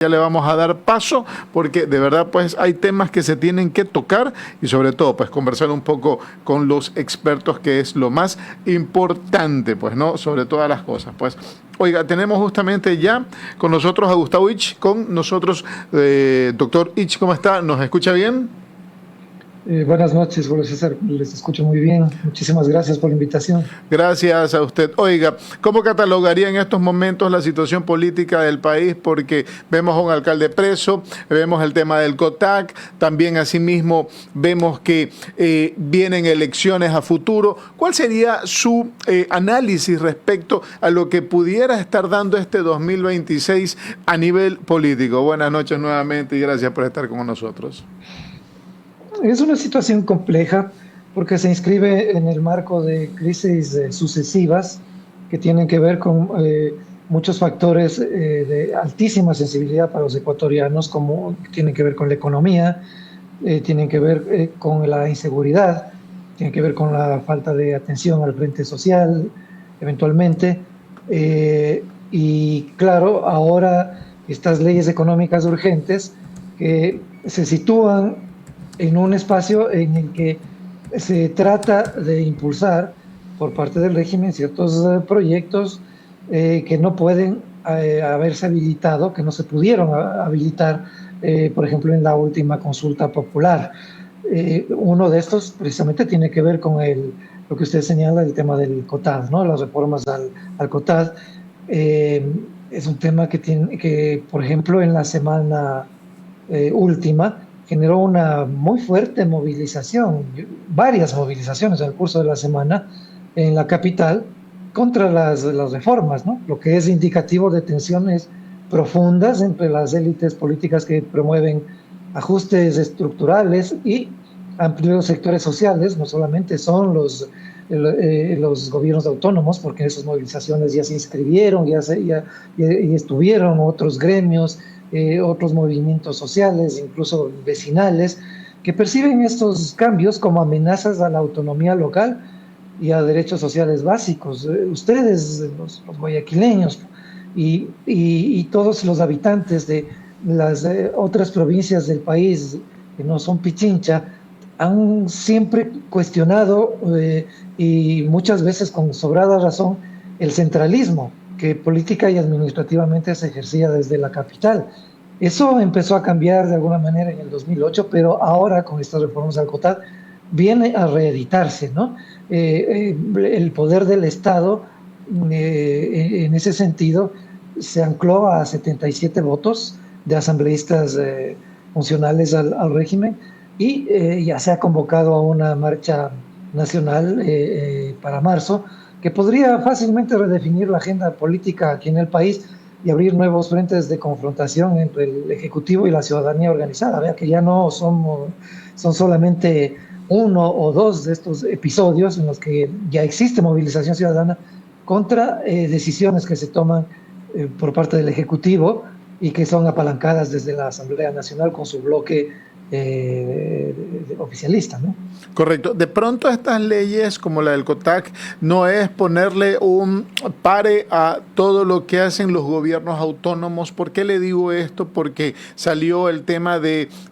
Ya le vamos a dar paso porque de verdad pues hay temas que se tienen que tocar y sobre todo pues conversar un poco con los expertos, que es lo más importante, pues, ¿no? Sobre todas las cosas. Pues, oiga, tenemos justamente ya con nosotros a Gustavo Ich, con nosotros, doctor Ich, ¿cómo está? ¿Nos escucha bien? Buenas noches, Julio César, les escucho muy bien. Muchísimas gracias por la invitación. Gracias a usted. Oiga, ¿cómo catalogaría en estos momentos la situación política del país? Porque vemos a un alcalde preso, vemos el tema del COTAC, también asimismo vemos que vienen elecciones a futuro. ¿Cuál sería su análisis respecto a lo que pudiera estar dando este 2026 a nivel político? Buenas noches nuevamente y gracias por estar con nosotros. Es una situación compleja porque se inscribe en el marco de crisis sucesivas que tienen que ver con muchos factores de altísima sensibilidad para los ecuatorianos, como tienen que ver con la economía, tienen que ver con la inseguridad, tienen que ver con la falta de atención al frente social, eventualmente. Y claro, ahora estas leyes económicas urgentes que se sitúan en un espacio en el que se trata de impulsar por parte del régimen ciertos proyectos que no pueden haberse habilitado, que no se pudieron habilitar, por ejemplo, en la última consulta popular. Uno de estos precisamente tiene que ver con lo que usted señala, el tema del COTAD, ¿no? Las reformas al COTAD. Es un tema que, por ejemplo, en la semana última, generó una muy fuerte movilización, varias movilizaciones en el curso de la semana en la capital contra las reformas, ¿no? Lo que es indicativo de tensiones profundas entre las élites políticas que promueven ajustes estructurales y amplios sectores sociales. No solamente son los gobiernos autónomos, porque en esas movilizaciones ya se inscribieron, ya estuvieron otros gremios, otros movimientos sociales, incluso vecinales, que perciben estos cambios como amenazas a la autonomía local y a derechos sociales básicos. Ustedes, los guayaquileños y todos los habitantes de las otras provincias del país que no son Pichincha, han siempre cuestionado y muchas veces con sobrada razón el centralismo que política y administrativamente se ejercía desde la capital. Eso empezó a cambiar de alguna manera en el 2008, pero ahora con estas reformas al COTAD viene a reeditarse, ¿no? El poder del Estado en ese sentido se ancló a 77 votos de asambleístas funcionales al régimen y ya se ha convocado a una marcha nacional para marzo, que podría fácilmente redefinir la agenda política aquí en el país y abrir nuevos frentes de confrontación entre el Ejecutivo y la ciudadanía organizada. Vea que ya no son solamente uno o dos de estos episodios en los que ya existe movilización ciudadana contra decisiones que se toman por parte del Ejecutivo y que son apalancadas desde la Asamblea Nacional con su bloque oficialista, ¿no? Correcto. De pronto estas leyes como la del COTAC no es ponerle un pare a todo lo que hacen los gobiernos autónomos. ¿Por qué le digo esto? Porque salió el tema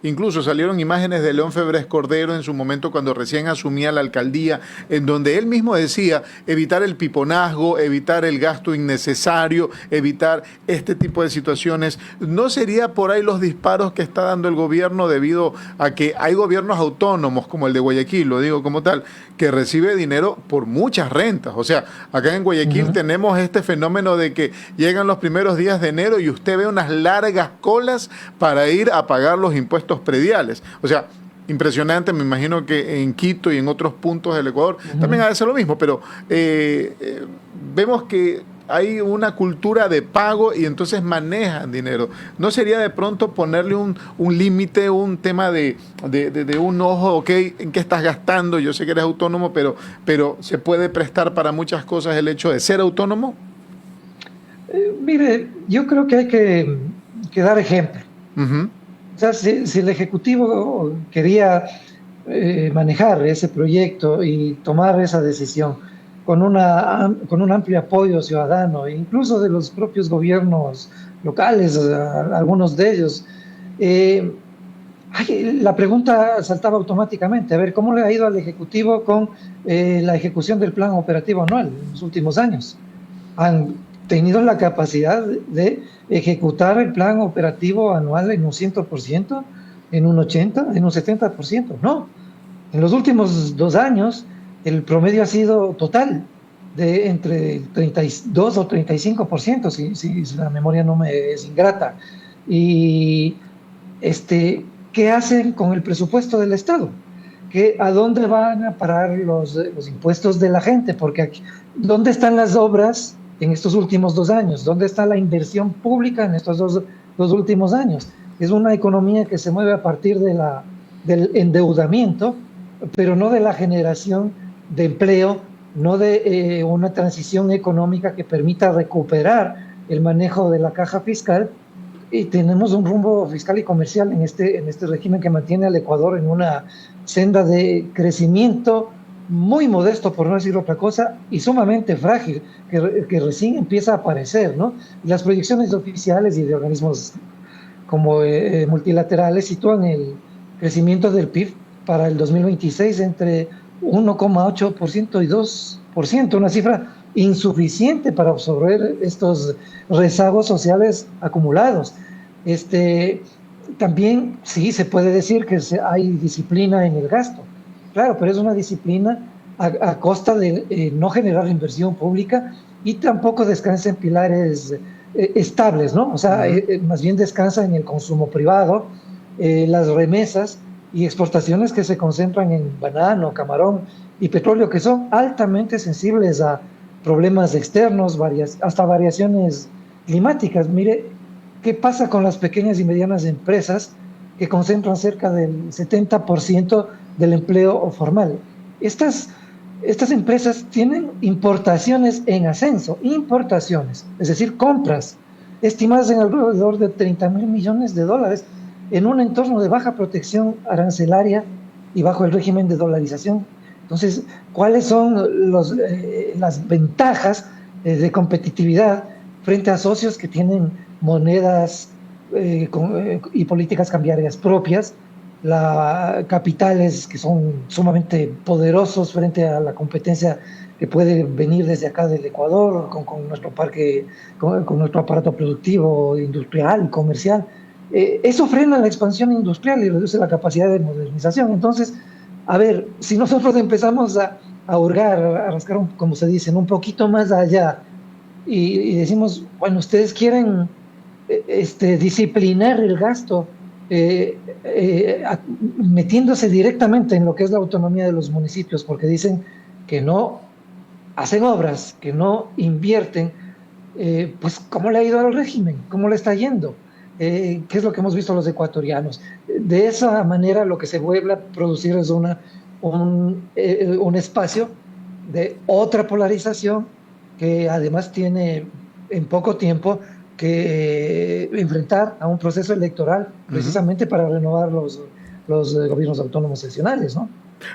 incluso salieron imágenes de León Febres Cordero en su momento cuando recién asumía la alcaldía, en donde él mismo decía evitar el piponazgo, evitar el gasto innecesario, evitar este tipo de situaciones. ¿No sería por ahí los disparos que está dando el gobierno debido a que hay gobiernos autónomos como el de Guayaquil, lo digo como tal, que recibe dinero por muchas rentas? O sea, acá en Guayaquil tenemos este fenómeno de que llegan los primeros días de enero y usted ve unas largas colas para ir a pagar los impuestos prediales. O sea, impresionante. Me imagino que en Quito y en otros puntos del Ecuador también ha de ser lo mismo, pero vemos que hay una cultura de pago y entonces manejan dinero. ¿No sería de pronto ponerle un límite, un tema de un ojo, ok, en qué estás gastando? Yo sé que eres autónomo, pero ¿se puede prestar para muchas cosas el hecho de ser autónomo? Mire, yo creo que hay que dar ejemplo. O sea, si el Ejecutivo quería manejar ese proyecto y tomar esa decisión con un amplio apoyo ciudadano, incluso de los propios gobiernos locales, algunos de ellos. La pregunta saltaba automáticamente, a ver, ¿cómo le ha ido al Ejecutivo con la ejecución del plan operativo anual en los últimos años? ¿Han tenido la capacidad de ejecutar el plan operativo anual en un 100%, en un 80%, en un 70%? No. En los últimos 2 años, el promedio ha sido total de entre 32 o 35%, si la memoria no me es ingrata. Y ¿qué hacen con el presupuesto del Estado? ¿A dónde van a parar los impuestos de la gente? Porque aquí, ¿dónde están las obras en estos últimos 2 años? ¿Dónde está la inversión pública en estos dos últimos años? Es una economía que se mueve a partir del endeudamiento, pero no de la generación de empleo, no de una transición económica que permita recuperar el manejo de la caja fiscal. Y tenemos un rumbo fiscal y comercial en este régimen que mantiene al Ecuador en una senda de crecimiento muy modesto, por no decir otra cosa, y sumamente frágil, que recién empieza a aparecer, ¿no? Las proyecciones oficiales y de organismos como multilaterales sitúan el crecimiento del PIB para el 2026 entre 1,8% y 2%, una cifra insuficiente para absorber estos rezagos sociales acumulados. También sí se puede decir que hay disciplina en el gasto, claro, pero es una disciplina a costa de no generar inversión pública y tampoco descansa en pilares estables, ¿no? O sea, más bien descansa en el consumo privado, las remesas y exportaciones que se concentran en banano, camarón y petróleo, que son altamente sensibles a problemas externos, hasta variaciones climáticas. Mire, ¿qué pasa con las pequeñas y medianas empresas que concentran cerca del 70% del empleo formal? Estas empresas tienen importaciones en ascenso, es decir, compras, estimadas en alrededor de $30,000 millones en un entorno de baja protección arancelaria y bajo el régimen de dolarización. Entonces, ¿cuáles son las ventajas de competitividad frente a socios que tienen monedas y políticas cambiarias propias, capitales que son sumamente poderosos frente a la competencia que puede venir desde acá del Ecuador con nuestro parque, con nuestro aparato productivo, industrial y comercial? Eso frena la expansión industrial y reduce la capacidad de modernización. Entonces, a ver, si nosotros empezamos a hurgar, a rascar, como se dice, un poquito más allá y decimos, bueno, ustedes quieren disciplinar el gasto, metiéndose directamente en lo que es la autonomía de los municipios, porque dicen que no hacen obras, que no invierten, pues ¿cómo le ha ido al régimen? ¿Cómo le está yendo? ¿Qué es lo que hemos visto los ecuatorianos? De esa manera lo que se vuelve a producir es un espacio de otra polarización que además tiene en poco tiempo que enfrentar a un proceso electoral precisamente para renovar los gobiernos autónomos seccionales, ¿no?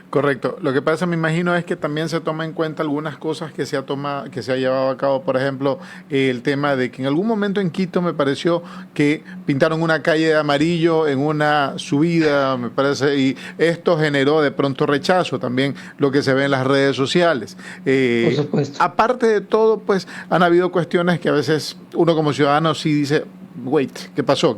Correcto. Lo que pasa, me imagino, es que también se toma en cuenta algunas cosas que se ha llevado a cabo. Por ejemplo, el tema de que en algún momento en Quito me pareció que pintaron una calle de amarillo en una subida, me parece, y esto generó de pronto rechazo, también lo que se ve en las redes sociales. Por supuesto. Aparte de todo, pues han habido cuestiones que a veces uno como ciudadano sí dice, wait, ¿qué pasó?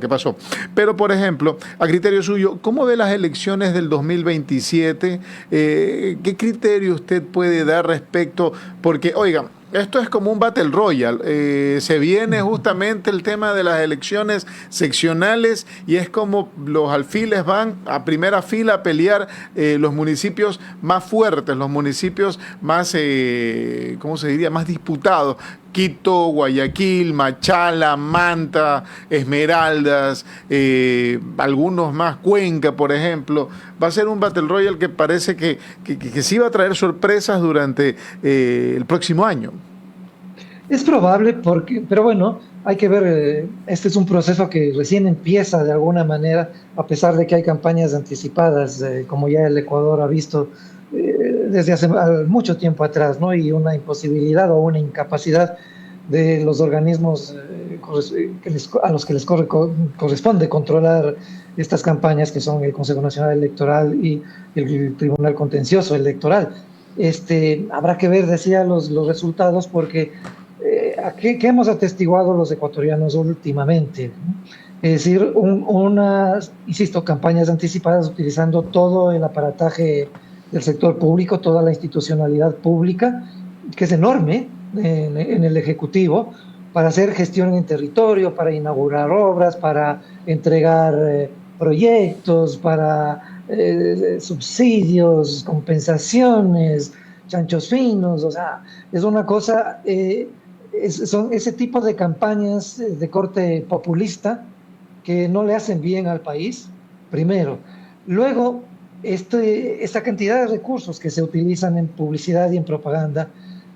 Pero, por ejemplo, a criterio suyo, ¿cómo ve las elecciones del 2027? ¿Qué criterio usted puede dar respecto? Porque, oiga, esto es como un Battle Royale. Se viene justamente el tema de las elecciones seccionales y es como los alfiles van a primera fila a pelear los municipios más fuertes, los municipios más, ¿cómo se diría?, más disputados. Quito, Guayaquil, Machala, Manta, Esmeraldas, algunos más, Cuenca, por ejemplo. Va a ser un Battle Royale que parece que sí va a traer sorpresas durante el próximo año. Es probable, pero bueno, hay que ver, este es un proceso que recién empieza de alguna manera, a pesar de que hay campañas anticipadas, como ya el Ecuador ha visto desde hace mucho tiempo atrás, ¿no? Y una imposibilidad o una incapacidad de los organismos a los que les corresponde controlar estas campañas, que son el Consejo Nacional Electoral y el Tribunal Contencioso Electoral. Habrá que ver, decía, los resultados, porque ¿qué hemos atestiguado los ecuatorianos últimamente? Es decir, insisto, campañas anticipadas utilizando todo el aparataje del sector público, toda la institucionalidad pública, que es enorme en el Ejecutivo, para hacer gestión en territorio, para inaugurar obras, para entregar proyectos, para subsidios, compensaciones, chanchos finos. O sea, es una cosa, son ese tipo de campañas de corte populista que no le hacen bien al país, primero. Luego, esta cantidad de recursos que se utilizan en publicidad y en propaganda,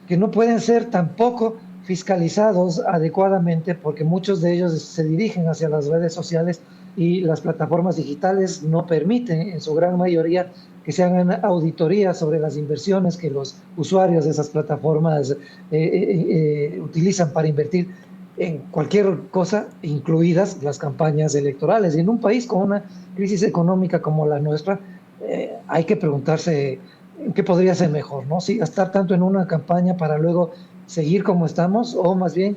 que no pueden ser tampoco fiscalizados adecuadamente, porque muchos de ellos se dirigen hacia las redes sociales y las plataformas digitales no permiten, en su gran mayoría, que se hagan auditorías sobre las inversiones que los usuarios de esas plataformas utilizan para invertir en cualquier cosa, incluidas las campañas electorales. Y en un país con una crisis económica como la nuestra, hay que preguntarse qué podría ser mejor, ¿no? Si gastar tanto en una campaña para luego seguir como estamos, o más bien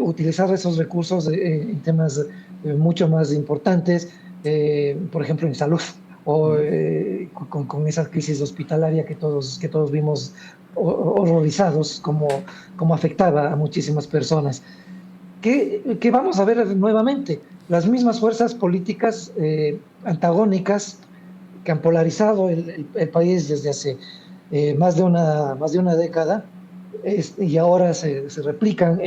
utilizar esos recursos en temas mucho más importantes, por ejemplo en salud, o con esa crisis hospitalaria que todos vimos horrorizados como afectaba a muchísimas personas. ¿Qué vamos a ver nuevamente? Las mismas fuerzas políticas antagónicas que han polarizado el país desde hace más de una década, y ahora se replican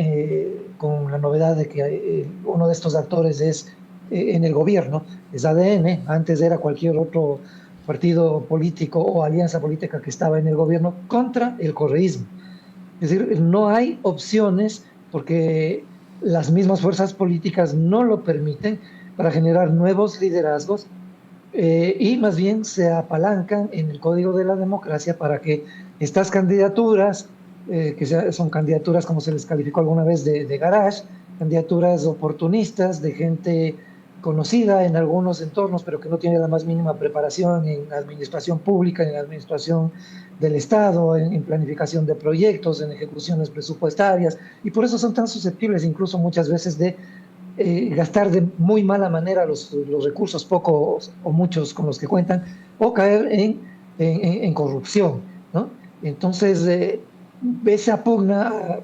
con la novedad de que uno de estos actores es en el gobierno, es ADN. Antes era cualquier otro partido político o alianza política que estaba en el gobierno contra el correísmo. Es decir, no hay opciones, porque las mismas fuerzas políticas no lo permiten, para generar nuevos liderazgos, y más bien se apalancan en el código de la democracia para que estas candidaturas, que son candidaturas, como se les calificó alguna vez, de garage, candidaturas oportunistas, de gente conocida en algunos entornos, pero que no tiene la más mínima preparación en administración pública, en administración del Estado, en planificación de proyectos, en ejecuciones presupuestarias, y por eso son tan susceptibles incluso muchas veces de gastar de muy mala manera los recursos, pocos o muchos con los que cuentan, o caer en corrupción, ¿no? Entonces, esa pugna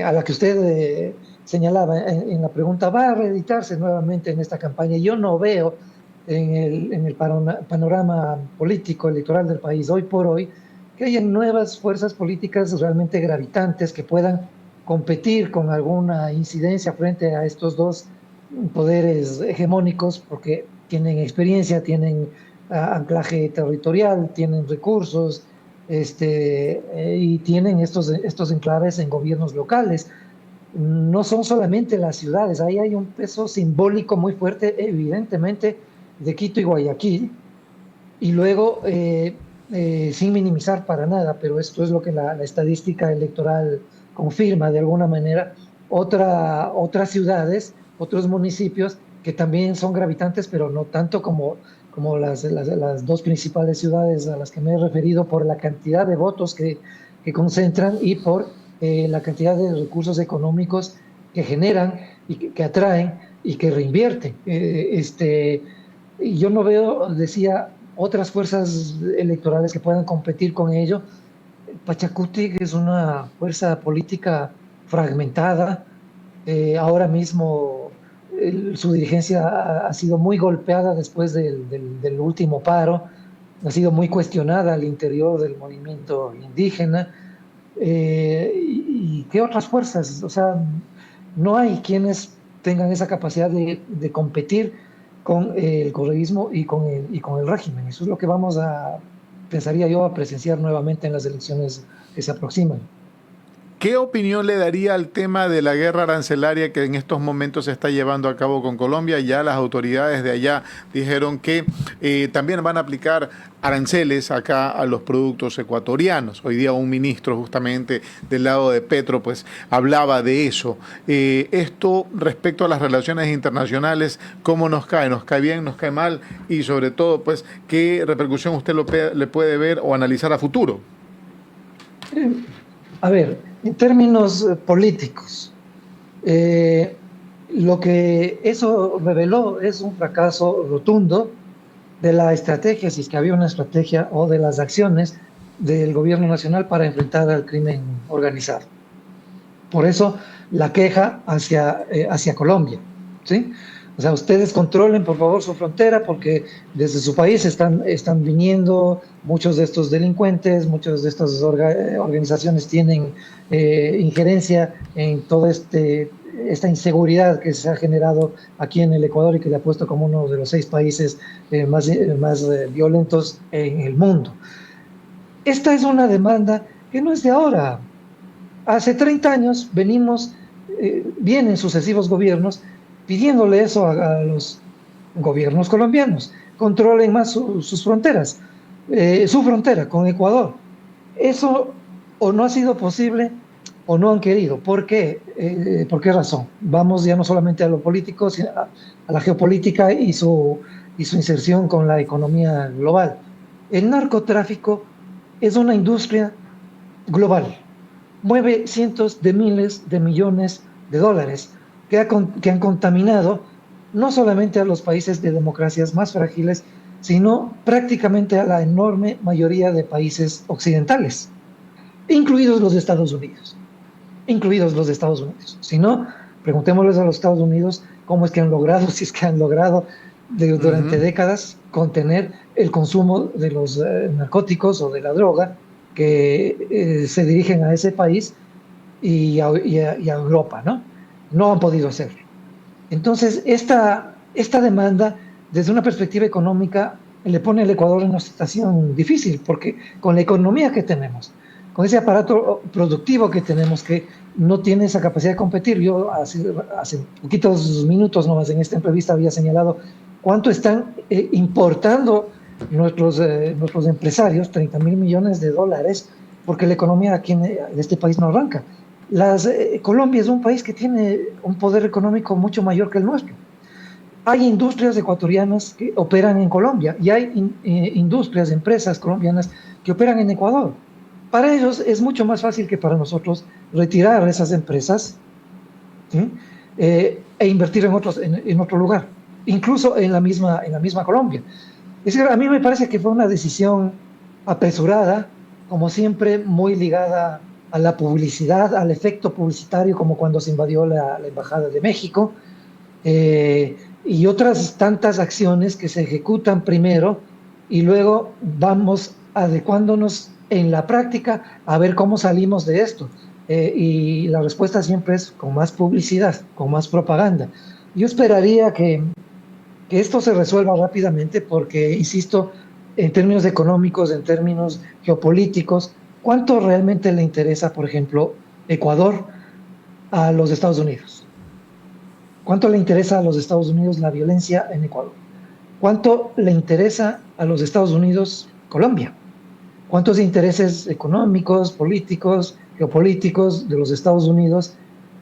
a la que usted señalaba en la pregunta va a reeditarse nuevamente en esta campaña. Yo no veo en el panorama político electoral del país hoy por hoy que haya nuevas fuerzas políticas realmente gravitantes que puedan competir con alguna incidencia frente a estos dos poderes hegemónicos, porque tienen experiencia, tienen anclaje territorial, tienen recursos, y tienen estos enclaves en gobiernos locales. No son solamente las ciudades, ahí hay un peso simbólico muy fuerte, evidentemente, de Quito y Guayaquil, y luego, sin minimizar para nada, pero esto es lo que la estadística electoral confirma de alguna manera, otras ciudades, otros municipios que también son gravitantes, pero no tanto como las dos principales ciudades a las que me he referido, por la cantidad de votos que concentran y por la cantidad de recursos económicos que generan y que atraen y que reinvierten. Yo no veo, decía, otras fuerzas electorales que puedan competir con ello. Pachacuti es una fuerza política fragmentada. Ahora mismo su dirigencia ha sido muy golpeada después del último paro, ha sido muy cuestionada al interior del movimiento indígena. ¿Y qué otras fuerzas? O sea, no hay quienes tengan esa capacidad de competir con el correísmo y con el régimen. Eso es lo que pensaría yo, a presenciar nuevamente en las elecciones que se aproximan. ¿Qué opinión le daría al tema de la guerra arancelaria que en estos momentos se está llevando a cabo con Colombia? Ya las autoridades de allá dijeron que también van a aplicar aranceles acá a los productos ecuatorianos. Hoy día un ministro justamente del lado de Petro pues hablaba de eso. Esto respecto a las relaciones internacionales, ¿cómo nos cae? ¿Nos cae bien? ¿Nos cae mal? Y sobre todo, pues, ¿qué repercusión usted le puede ver o analizar a futuro? A ver, en términos políticos, lo que eso reveló es un fracaso rotundo de la estrategia, si es que había una estrategia, o de las acciones del gobierno nacional para enfrentar al crimen organizado. Por eso la queja hacia Colombia, ¿sí? O sea, ustedes controlen por favor su frontera porque desde su país están viniendo muchos de estos delincuentes, muchas de estas organizaciones tienen injerencia en toda esta inseguridad que se ha generado aquí en el Ecuador y que le ha puesto como uno de los 6 países más violentos en el mundo. Esta es una demanda que no es de ahora. Hace 30 años vienen sucesivos gobiernos pidiéndole eso a los gobiernos colombianos. Controlen más sus fronteras, su frontera con Ecuador. Eso o no ha sido posible o no han querido. ¿Por qué? ¿Por qué razón? Vamos ya no solamente a lo político, sino a la geopolítica y su inserción con la economía global. El narcotráfico es una industria global. Mueve cientos de miles de millones de dólares que han contaminado no solamente a los países de democracias más frágiles, sino prácticamente a la enorme mayoría de países occidentales, incluidos los Estados Unidos. Si no, preguntémosles a los Estados Unidos cómo es que han logrado, si es que han logrado durante décadas contener el consumo de los narcóticos o de la droga que se dirigen a ese país y a Europa, ¿no? No han podido hacerlo. Entonces, esta demanda, desde una perspectiva económica, le pone al Ecuador en una situación difícil, porque con la economía que tenemos, con ese aparato productivo que tenemos, que no tiene esa capacidad de competir. Yo hace poquitos minutos nomás en esta entrevista había señalado cuánto están importando nuestros empresarios, 30.000 millones de dólares, porque la economía aquí en este país no arranca. Colombia es un país que tiene un poder económico mucho mayor que el nuestro. Hay industrias ecuatorianas que operan en Colombia y hay industrias, empresas colombianas que operan en Ecuador. Para ellos es mucho más fácil que para nosotros retirar esas empresas, ¿sí? E invertir en otro lugar, incluso en la misma Colombia. Es decir, a mí me parece que fue una decisión apresurada, como siempre muy ligada a la publicidad, al efecto publicitario, como cuando se invadió la Embajada de México, y otras tantas acciones que se ejecutan primero y luego vamos adecuándonos en la práctica a ver cómo salimos de esto. Y la respuesta siempre es con más publicidad, con más propaganda. Yo esperaría que esto se resuelva rápidamente porque, insisto, en términos económicos, en términos geopolíticos, ¿cuánto realmente le interesa, por ejemplo, Ecuador a los Estados Unidos? ¿Cuánto le interesa a los Estados Unidos la violencia en Ecuador? ¿Cuánto le interesa a los Estados Unidos Colombia? ¿Cuántos intereses económicos, políticos, geopolíticos de los Estados Unidos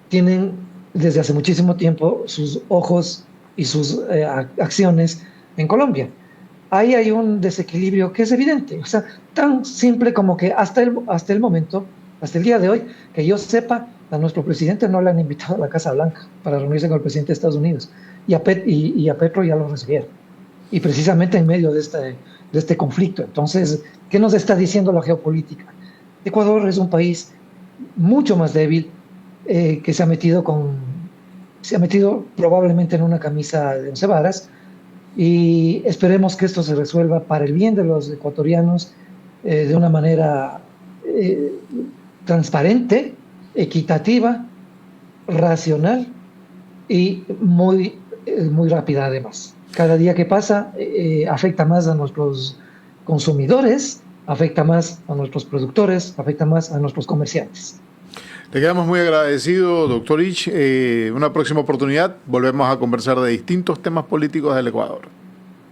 tienen desde hace muchísimo tiempo sus ojos y sus acciones en Colombia? Ahí hay un desequilibrio que es evidente, o sea, tan simple como que hasta el momento, hasta el día de hoy, que yo sepa, a nuestro presidente no le han invitado a la Casa Blanca para reunirse con el presidente de Estados Unidos, y a Petro ya lo recibieron, y precisamente en medio de este conflicto. Entonces, ¿qué nos está diciendo la geopolítica? Ecuador es un país mucho más débil, que se ha metido probablemente en una camisa de 11 varas, y esperemos que esto se resuelva para el bien de los ecuatorianos de una manera transparente, equitativa, racional y muy rápida además. Cada día que pasa afecta más a nuestros consumidores, afecta más a nuestros productores, afecta más a nuestros comerciantes. Le quedamos muy agradecidos, doctor Ich. Una próxima oportunidad volvemos a conversar de distintos temas políticos del Ecuador.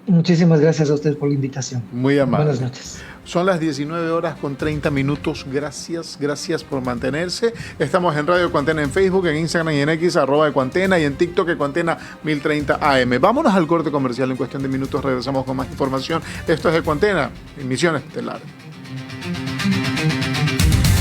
Muchísimas gracias a usted por la invitación. Muy amable. Buenas noches. Son las 19:30. Gracias por mantenerse. Estamos en Radio Ecuantena en Facebook, en Instagram y en X, @Ecuantena, y en TikTok, Ecuantena 1030 AM. Vámonos al corte comercial en cuestión de minutos. Regresamos con más información. Esto es Ecuantena, emisión estelar.